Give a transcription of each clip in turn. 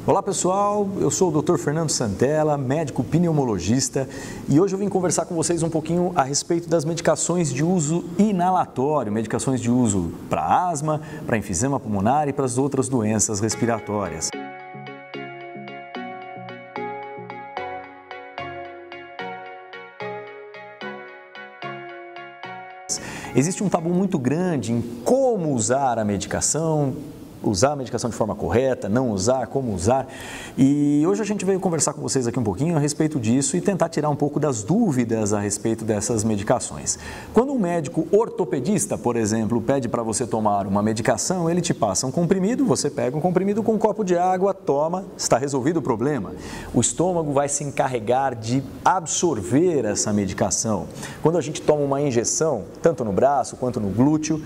Olá pessoal, eu sou o Dr. Fernando Santella, médico pneumologista, e hoje eu vim conversar com vocês um pouquinho a respeito das medicações de uso inalatório, medicações de uso para asma, para enfisema pulmonar e para as outras doenças respiratórias. Existe um tabu muito grande em como usar a medicação de forma correta, não usar, como usar. E hoje a gente veio conversar com vocês aqui um pouquinho a respeito disso e tentar tirar um pouco das dúvidas a respeito dessas medicações. Quando um médico ortopedista, por exemplo, pede para você tomar uma medicação, ele te passa um comprimido, você pega um comprimido com um copo de água, toma, está resolvido o problema. O estômago vai se encarregar de absorver essa medicação. Quando a gente toma uma injeção, tanto no braço quanto no glúteo,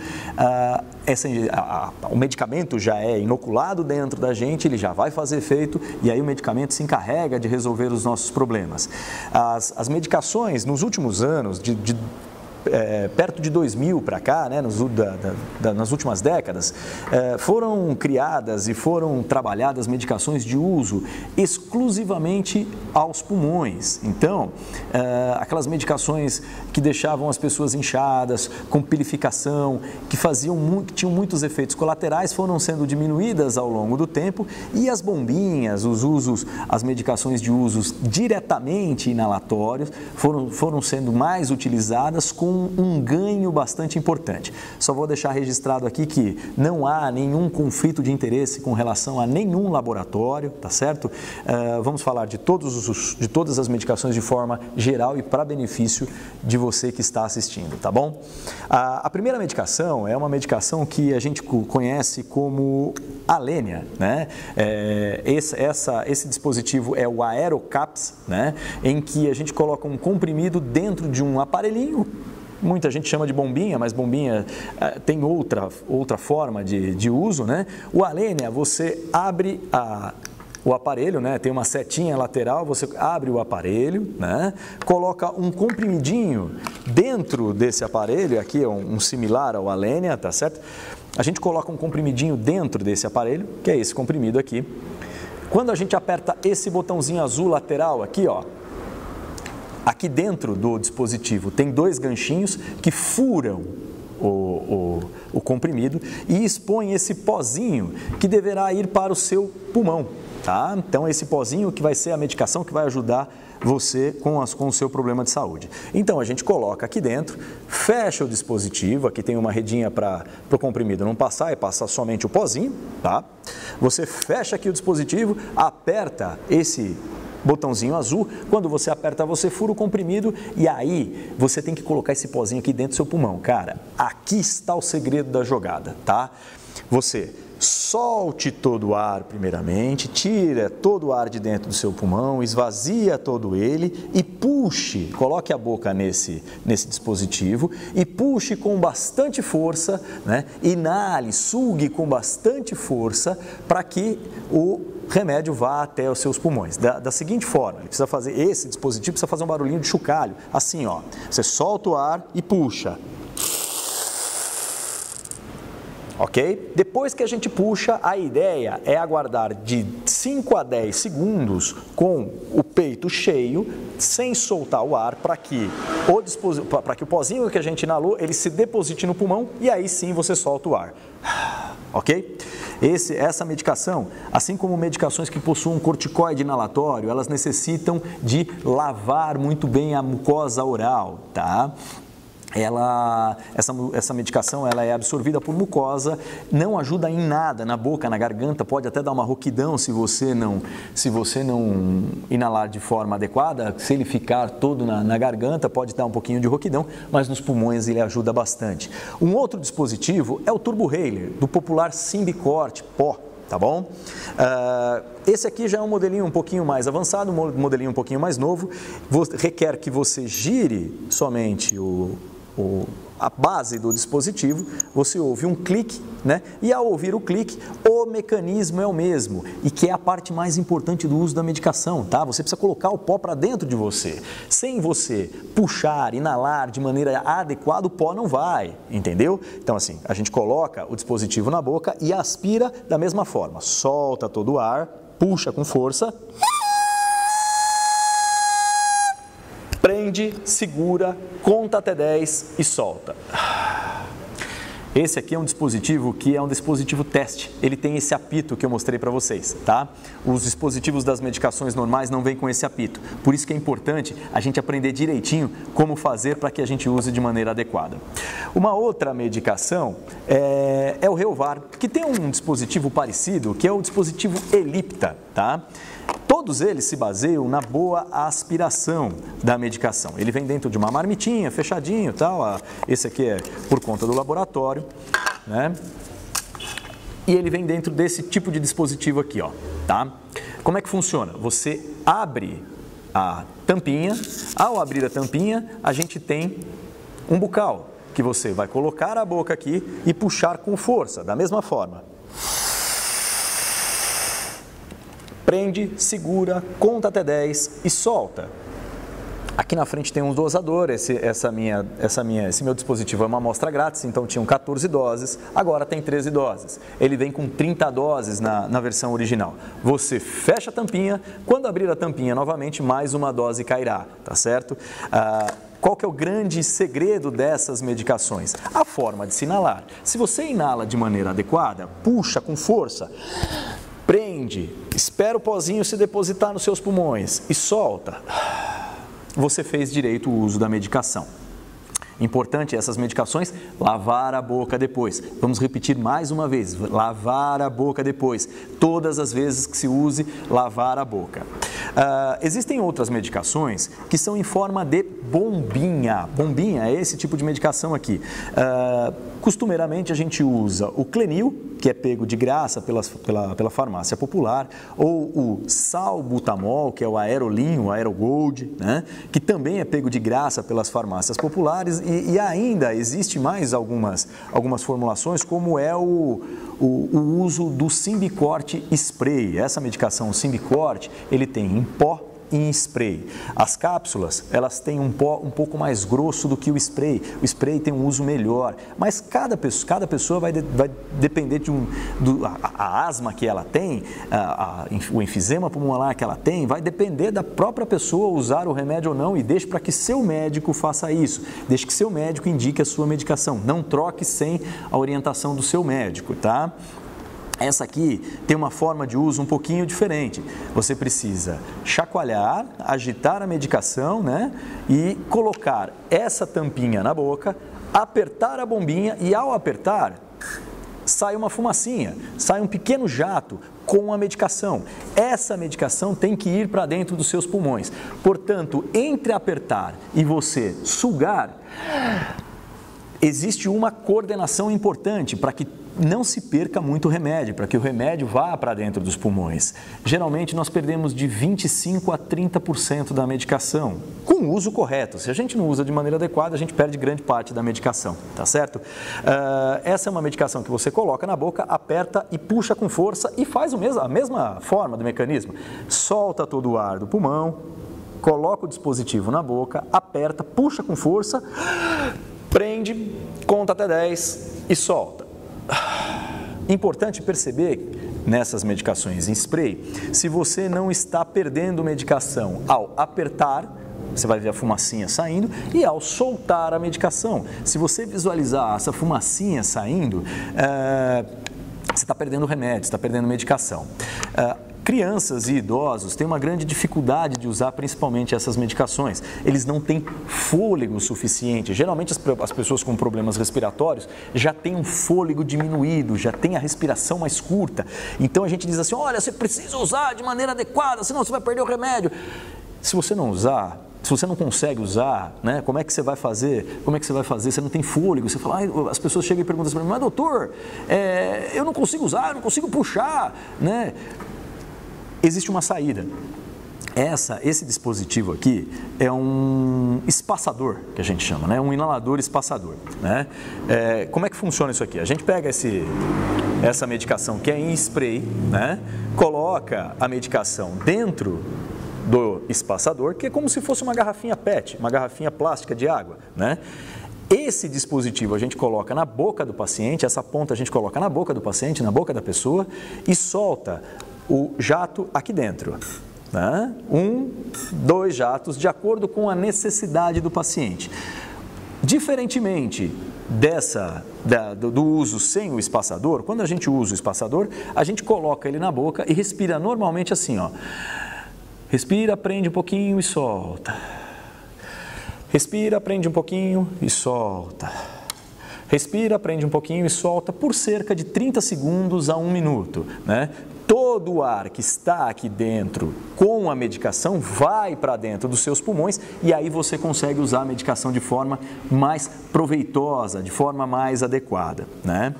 o medicamento já é inoculado dentro da gente, ele já vai fazer efeito e aí o medicamento se encarrega de resolver os nossos problemas. As medicações, nos últimos anos, perto de 2000 para cá, né, nas últimas décadas, foram criadas e foram trabalhadas medicações de uso exclusivamente aos pulmões. Então, aquelas medicações que deixavam as pessoas inchadas, com pilificação, que tinham muitos efeitos colaterais, foram sendo diminuídas ao longo do tempo, e as bombinhas, as medicações de usos diretamente inalatórios foram sendo mais utilizadas com um ganho bastante importante. Só vou deixar registrado aqui que não há nenhum conflito de interesse com relação a nenhum laboratório, tá certo? Vamos falar de todas as medicações de forma geral e para benefício de você que está assistindo, tá bom? A primeira medicação é uma medicação que a gente conhece como Alenia, né? Esse dispositivo é o Aerocaps, né? Em que a gente coloca um comprimido dentro de um aparelhinho. Muita gente chama de bombinha, mas bombinha tem outra forma de uso, né? O Alenia, você abre o aparelho, né? Tem uma setinha lateral, você abre o aparelho, né? Coloca um comprimidinho dentro desse aparelho, aqui é um similar ao Alenia, tá certo? A gente coloca um comprimidinho dentro desse aparelho, que é esse comprimido aqui. Quando a gente aperta esse botãozinho azul lateral aqui, ó, aqui dentro do dispositivo tem dois ganchinhos que furam o comprimido e expõem esse pozinho que deverá ir para o seu pulmão, tá? Então esse pozinho que vai ser a medicação que vai ajudar você com o seu problema de saúde. Então a gente coloca aqui dentro, fecha o dispositivo, aqui tem uma redinha para o comprimido não passar e passar somente o pozinho, tá? Você fecha aqui o dispositivo, aperta esse botãozinho azul, quando você aperta, você fura o comprimido e aí você tem que colocar esse pozinho aqui dentro do seu pulmão. Cara, aqui está o segredo da jogada, tá? Você solte todo o ar primeiramente, tira todo o ar de dentro do seu pulmão, esvazia todo ele e puxe, coloque a boca nesse dispositivo e puxe com bastante força, né? Inale, sugue com bastante força para que o remédio vá até os seus pulmões. Da seguinte forma, esse dispositivo precisa fazer um barulhinho de chocalho, assim ó, você solta o ar e puxa. Ok? Depois que a gente puxa, a ideia é aguardar de 5 a 10 segundos com o peito cheio, sem soltar o ar, para que o pozinho que a gente inalou, ele se deposite no pulmão e aí sim você solta o ar. Ok? Essa medicação, assim como medicações que possuem corticoide inalatório, elas necessitam de lavar muito bem a mucosa oral, tá? Essa medicação ela é absorvida por mucosa, não ajuda em nada na boca, na garganta, pode até dar uma rouquidão se você não inalar de forma adequada, se ele ficar todo na garganta pode dar um pouquinho de rouquidão, mas nos pulmões ele ajuda bastante. Um outro dispositivo é o Turbohaler, do popular Symbicort Pó. Tá bom? Esse aqui já é um modelinho um pouquinho mais avançado, um modelinho um pouquinho mais novo, requer que você gire somente a base do dispositivo, você ouve um clique, né? E ao ouvir o clique, o mecanismo é o mesmo, e que é a parte mais importante do uso da medicação, tá? Você precisa colocar o pó para dentro de você. Sem você puxar, inalar de maneira adequada, o pó não vai, entendeu? Então assim, a gente coloca o dispositivo na boca e aspira da mesma forma, solta todo o ar, puxa com força, prende, segura, conta até 10 e solta. Esse aqui é um dispositivo que é um dispositivo teste, ele tem esse apito que eu mostrei para vocês, tá? Os dispositivos das medicações normais não vêm com esse apito, por isso que é importante a gente aprender direitinho como fazer para que a gente use de maneira adequada. Uma outra medicação é o Reovar, que tem um dispositivo parecido, que é o dispositivo Ellipta, tá? Todos eles se baseiam na boa aspiração da medicação. Ele vem dentro de uma marmitinha, fechadinho e tal. Esse aqui é por conta do laboratório, né? E ele vem dentro desse tipo de dispositivo aqui, ó, tá? Como é que funciona? Você abre a tampinha. Ao abrir a tampinha, a gente tem um bucal que você vai colocar a boca aqui e puxar com força, da mesma forma. Prende, segura, conta até 10 e solta. Aqui na frente tem um dosador, esse meu dispositivo é uma amostra grátis, então tinham 14 doses, agora tem 13 doses. Ele vem com 30 doses na versão original. Você fecha a tampinha, quando abrir a tampinha novamente, mais uma dose cairá, tá certo? Qual que é o grande segredo dessas medicações? A forma de se inalar. Se você inala de maneira adequada, puxa com força, prende, espera o pozinho se depositar nos seus pulmões e solta. Você fez direito o uso da medicação. Importante essas medicações, lavar a boca depois. Vamos repetir mais uma vez, lavar a boca depois. Todas as vezes que se use, lavar a boca. Existem outras medicações que são em forma de bombinha. Bombinha é esse tipo de medicação aqui. Costumeiramente a gente usa o Clenil, que é pego de graça pela farmácia popular, ou o salbutamol, que é o Aerolim, o Aerogold, né? Que também é pego de graça pelas farmácias populares, e ainda existe mais algumas formulações, como é o uso do Symbicort Spray. Essa medicação, o Symbicort, ele tem em pó e em spray. As cápsulas, elas têm um pó um pouco mais grosso do que o spray. O spray tem um uso melhor, mas cada pessoa vai depender a asma que ela tem, o enfisema pulmonar que ela tem, vai depender da própria pessoa usar o remédio ou não, e deixe para que seu médico faça isso. Deixe que seu médico indique a sua medicação. Não troque sem a orientação do seu médico, tá? Essa aqui tem uma forma de uso um pouquinho diferente. Você precisa chacoalhar, agitar a medicação, né? E colocar essa tampinha na boca, apertar a bombinha e ao apertar, sai uma fumacinha, sai um pequeno jato com a medicação. Essa medicação tem que ir para dentro dos seus pulmões. Portanto, entre apertar e você sugar, existe uma coordenação importante para que não se perca muito remédio, para que o remédio vá para dentro dos pulmões. Geralmente nós perdemos de 25% a 30% da medicação, com o uso correto. Se a gente não usa de maneira adequada, a gente perde grande parte da medicação, tá certo? Essa é uma medicação que você coloca na boca, aperta e puxa com força e faz a mesma forma do mecanismo. Solta todo o ar do pulmão, coloca o dispositivo na boca, aperta, puxa com força, prende, conta até 10 e solta. Importante perceber nessas medicações em spray, se você não está perdendo medicação ao apertar, você vai ver a fumacinha saindo, e ao soltar a medicação, se você visualizar essa fumacinha saindo, você está perdendo remédio, está perdendo medicação. Crianças e idosos têm uma grande dificuldade de usar principalmente essas medicações. Eles não têm fôlego suficiente. Geralmente as pessoas com problemas respiratórios já têm um fôlego diminuído, já têm a respiração mais curta. Então a gente diz assim, olha, você precisa usar de maneira adequada, senão você vai perder o remédio. Se você não usar, se você não consegue usar, né, como é que você vai fazer? Como é que você vai fazer? Você não tem fôlego. Você fala, as pessoas chegam e perguntam para mim, mas doutor, eu não consigo usar, eu não consigo puxar, né? Existe uma saída. Esse dispositivo aqui é um espaçador, que a gente chama, né? Um inalador espaçador, né? Como é que funciona isso aqui? A gente pega essa medicação que é em spray, né? Coloca a medicação dentro do espaçador, que é como se fosse uma garrafinha PET, uma garrafinha plástica de água, né? Esse dispositivo a gente coloca na boca do paciente, essa ponta a gente coloca na boca do paciente, na boca da pessoa, e solta o jato aqui dentro. Né? 1, 2 jatos, de acordo com a necessidade do paciente. Diferentemente do uso sem o espaçador, quando a gente usa o espaçador, a gente coloca ele na boca e respira normalmente assim, ó. Respira, prende um pouquinho e solta. Respira, prende um pouquinho e solta. Respira, prende um pouquinho e solta por cerca de 30 segundos a 1 minuto, né? Todo o ar que está aqui dentro com a medicação vai para dentro dos seus pulmões e aí você consegue usar a medicação de forma mais proveitosa, de forma mais adequada, né?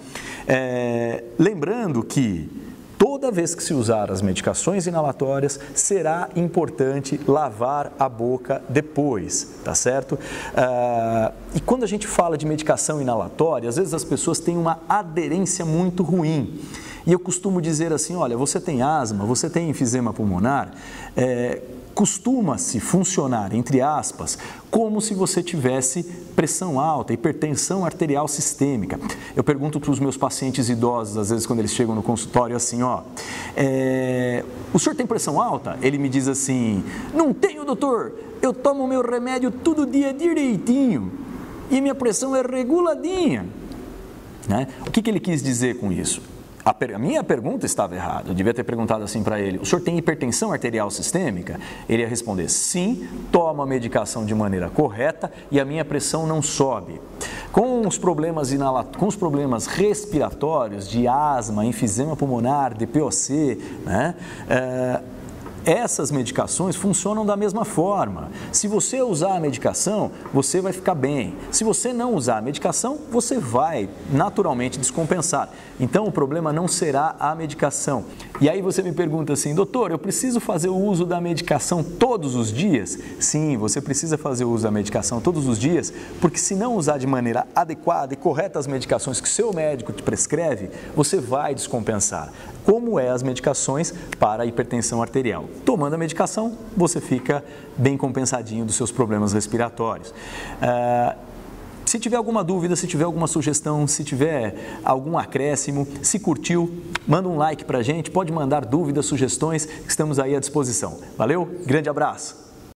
Lembrando que toda vez que se usar as medicações inalatórias, será importante lavar a boca depois, tá certo? E quando a gente fala de medicação inalatória, às vezes as pessoas têm uma aderência muito ruim. E eu costumo dizer assim, olha, você tem asma, você tem enfisema pulmonar, costuma-se funcionar, entre aspas, como se você tivesse pressão alta, hipertensão arterial sistêmica. Eu pergunto para os meus pacientes idosos, às vezes quando eles chegam no consultório, assim, ó, o senhor tem pressão alta? Ele me diz assim, não tenho, doutor, eu tomo meu remédio todo dia direitinho e minha pressão é reguladinha. Né? O que ele quis dizer com isso? A minha pergunta estava errada, eu devia ter perguntado assim para ele, o senhor tem hipertensão arterial sistêmica? Ele ia responder, sim, tomo a medicação de maneira correta e a minha pressão não sobe. Com os problemas respiratórios, de asma, enfisema pulmonar, DPOC, né? Essas medicações funcionam da mesma forma. Se você usar a medicação, você vai ficar bem. Se você não usar a medicação, você vai naturalmente descompensar. Então, o problema não será a medicação. E aí você me pergunta assim, doutor, eu preciso fazer o uso da medicação todos os dias? Sim, você precisa fazer o uso da medicação todos os dias, porque se não usar de maneira adequada e correta as medicações que seu médico te prescreve, você vai descompensar. Como as medicações para a hipertensão arterial. Tomando a medicação, você fica bem compensadinho dos seus problemas respiratórios. Se tiver alguma dúvida, se tiver alguma sugestão, se tiver algum acréscimo, se curtiu, manda um like pra gente, pode mandar dúvidas, sugestões, que estamos aí à disposição. Valeu, grande abraço!